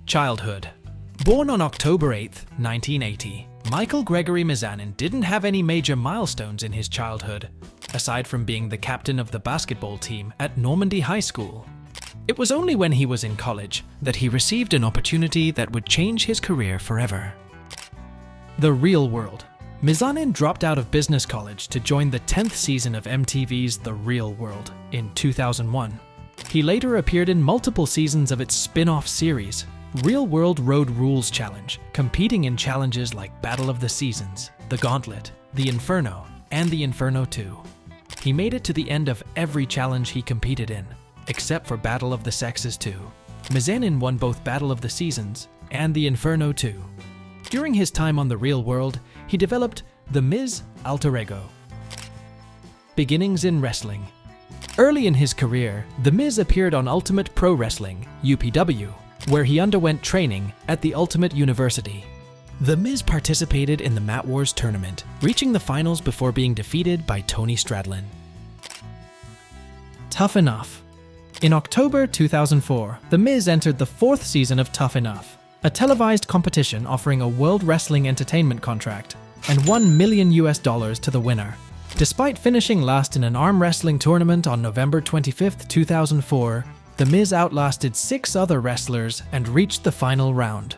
Childhood. Born on October 8, 1980, Michael Gregory Mizanin didn't have any major milestones in his childhood, aside from being the captain of the basketball team at Normandy High School. It was only when he was in college that he received an opportunity that would change his career forever. The Real World. Mizanin dropped out of business college to join the 10th season of MTV's The Real World in 2001. He later appeared in multiple seasons of its spin-off series, Real World Road Rules Challenge, competing in challenges like Battle of the Seasons, The Gauntlet, The Inferno, and The Inferno 2. He made it to the end of every challenge he competed in, except for Battle of the Sexes 2. Mizanin won both Battle of the Seasons and The Inferno 2. During his time on The Real World, he developed The Miz alter ego. Beginnings in wrestling. Early in his career, The Miz appeared on Ultimate Pro Wrestling, UPW, where he underwent training at the Ultimate University. The Miz participated in the Mat Wars tournament, reaching the finals before being defeated by Tony Stradlin. Tough Enough. In October 2004, The Miz entered the 4th season of Tough Enough, a televised competition offering a World Wrestling Entertainment contract, and $1 million to the winner. Despite finishing last in an arm wrestling tournament on November 25, 2004, The Miz outlasted 6 other wrestlers and reached the final round.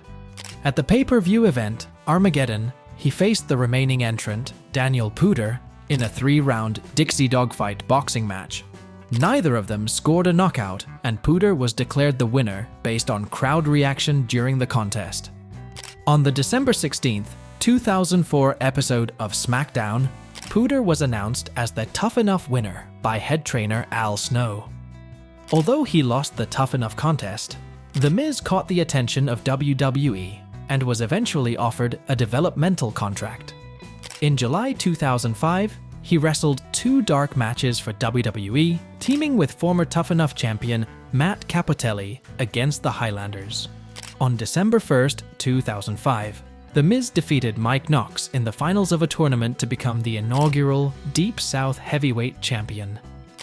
At the pay-per-view event, Armageddon, he faced the remaining entrant, Daniel Puder, in a 3-round Dixie Dogfight boxing match. Neither of them scored a knockout, and Puder was declared the winner based on crowd reaction during the contest. On the December 16, 2004 episode of SmackDown, Puder was announced as the Tough Enough winner by head trainer Al Snow. Although he lost the Tough Enough contest, The Miz caught the attention of WWE and was eventually offered a developmental contract. In July 2005, he wrestled 2 dark matches for WWE, teaming with former Tough Enough champion Matt Cappotelli against the Highlanders. On December 1, 2005, The Miz defeated Mike Knox in the finals of a tournament to become the inaugural Deep South Heavyweight Champion.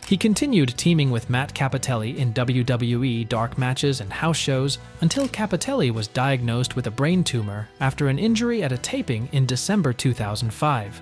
He continued teaming with Matt Cappotelli in WWE dark matches and house shows until Cappotelli was diagnosed with a brain tumor after an injury at a taping in December 2005.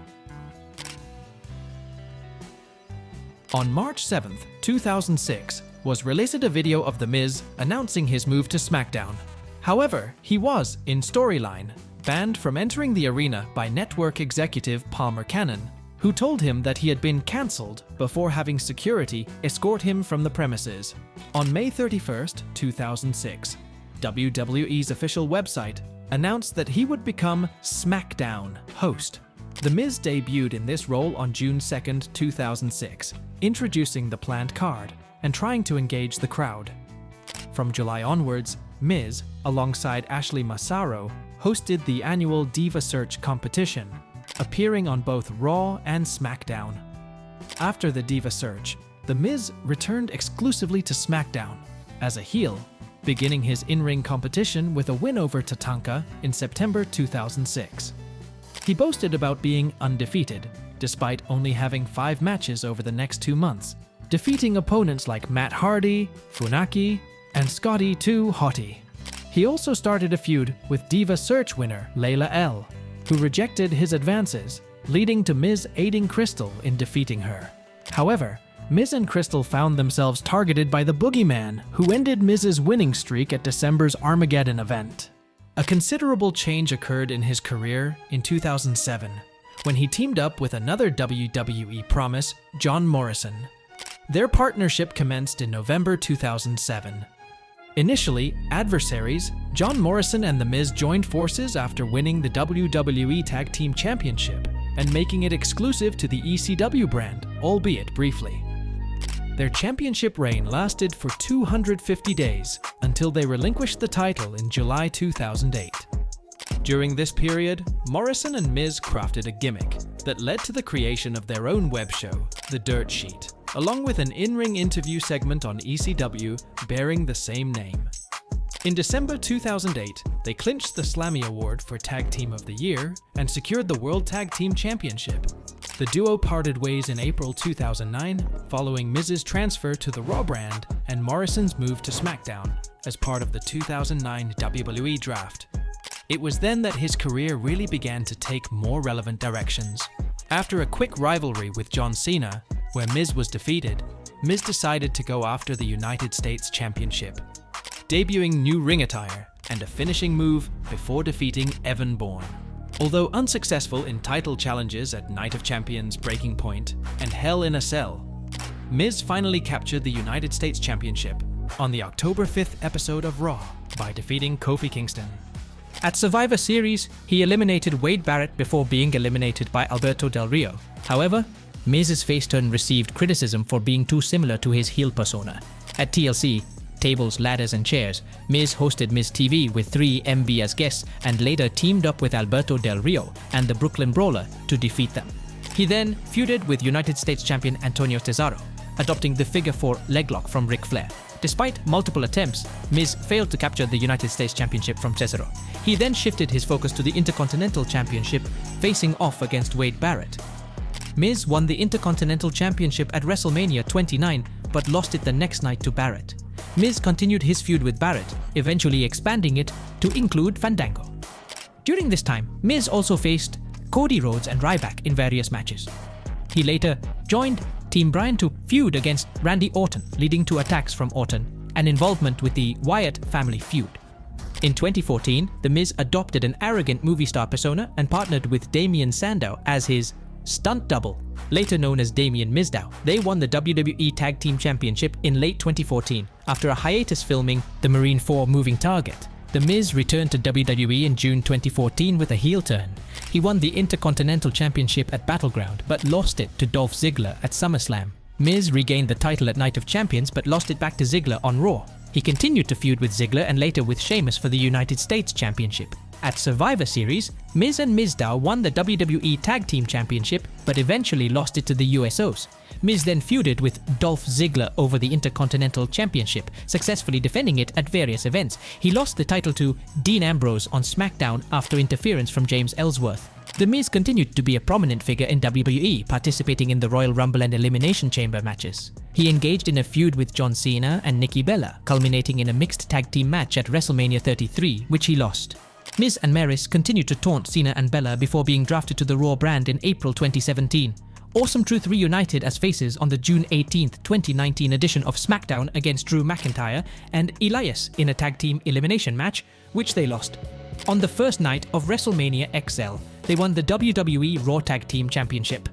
On March 7, 2006, was released a video of The Miz announcing his move to SmackDown. However, he was, in storyline, banned from entering the arena by network executive Palmer Cannon, who told him that he had been cancelled before having security escort him from the premises. On May 31, 2006, WWE's official website announced that he would become SmackDown host. The Miz debuted in this role on June 2, 2006, introducing the planned card and trying to engage the crowd. From July onwards, Miz, alongside Ashley Massaro, hosted the annual Diva Search competition, appearing on both Raw and SmackDown. After the Diva Search, The Miz returned exclusively to SmackDown as a heel, beginning his in-ring competition with a win over Tatanka in September 2006. He boasted about being undefeated, despite only having 5 matches over the next 2 months, defeating opponents like Matt Hardy, Funaki, and Scotty 2 Hottie. He also started a feud with Diva Search winner Layla L., who rejected his advances, leading to Miz aiding Crystal in defeating her. However, Miz and Crystal found themselves targeted by the Boogeyman, who ended Miz's winning streak at December's Armageddon event. A considerable change occurred in his career in 2007, when he teamed up with another WWE promise, John Morrison. Their partnership commenced in November 2007. Initially adversaries, John Morrison and The Miz joined forces after winning the WWE Tag Team Championship and making it exclusive to the ECW brand, albeit briefly. Their championship reign lasted for 250 days until they relinquished the title in July 2008. During this period, Morrison and Miz crafted a gimmick that led to the creation of their own web show, The Dirt Sheet, along with an in-ring interview segment on ECW bearing the same name. In December 2008, they clinched the Slammy Award for Tag Team of the Year and secured the World Tag Team Championship. The duo parted ways in April 2009, following Miz's transfer to the Raw brand and Morrison's move to SmackDown as part of the 2009 WWE Draft. It was then that his career really began to take more relevant directions. After a quick rivalry with John Cena, where Miz was defeated, Miz decided to go after the United States Championship, debuting new ring attire and a finishing move before defeating Evan Bourne. Although unsuccessful in title challenges at Night of Champions, Breaking Point, and Hell in a Cell, Miz finally captured the United States Championship on the October 5th episode of Raw by defeating Kofi Kingston. At Survivor Series, he eliminated Wade Barrett before being eliminated by Alberto Del Rio. However, Miz's face turn received criticism for being too similar to his heel persona. At TLC, Tables, Ladders and Chairs, Miz hosted Miz TV with 3MB as guests and later teamed up with Alberto Del Rio and the Brooklyn Brawler to defeat them. He then feuded with United States champion Antonio Cesaro, adopting the figure 4 leg lock from Ric Flair. Despite multiple attempts, Miz failed to capture the United States Championship from Cesaro. He then shifted his focus to the Intercontinental Championship, facing off against Wade Barrett. Miz won the Intercontinental Championship at WrestleMania 29, but lost it the next night to Barrett. Miz continued his feud with Barrett, eventually expanding it to include Fandango. During this time, Miz also faced Cody Rhodes and Ryback in various matches. He later joined Team Bryan to feud against Randy Orton, leading to attacks from Orton and involvement with the Wyatt family feud. In 2014, The Miz adopted an arrogant movie star persona and partnered with Damien Sandow as his stunt double, later known as Damien Mizdow. They won the WWE Tag Team Championship in late 2014 after a hiatus filming the Marine 4 Moving Target. The Miz returned to WWE in June 2014 with a heel turn. He won the Intercontinental Championship at Battleground, but lost it to Dolph Ziggler at SummerSlam. Miz regained the title at Night of Champions, but lost it back to Ziggler on Raw. He continued to feud with Ziggler and later with Sheamus for the United States Championship. At Survivor Series, Miz and Mizdow won the WWE Tag Team Championship, but eventually lost it to the USOs. Miz then feuded with Dolph Ziggler over the Intercontinental Championship, successfully defending it at various events. He lost the title to Dean Ambrose on SmackDown after interference from James Ellsworth. The Miz continued to be a prominent figure in WWE, participating in the Royal Rumble and Elimination Chamber matches. He engaged in a feud with John Cena and Nikki Bella, culminating in a mixed tag team match at WrestleMania 33, which he lost. Miz and Maryse continued to taunt Cena and Bella before being drafted to the Raw brand in April 2017. Awesome Truth reunited as faces on the June 18, 2019 edition of SmackDown against Drew McIntyre and Elias in a tag team elimination match, which they lost. On the first night of WrestleMania XL, they won the WWE Raw Tag Team Championship.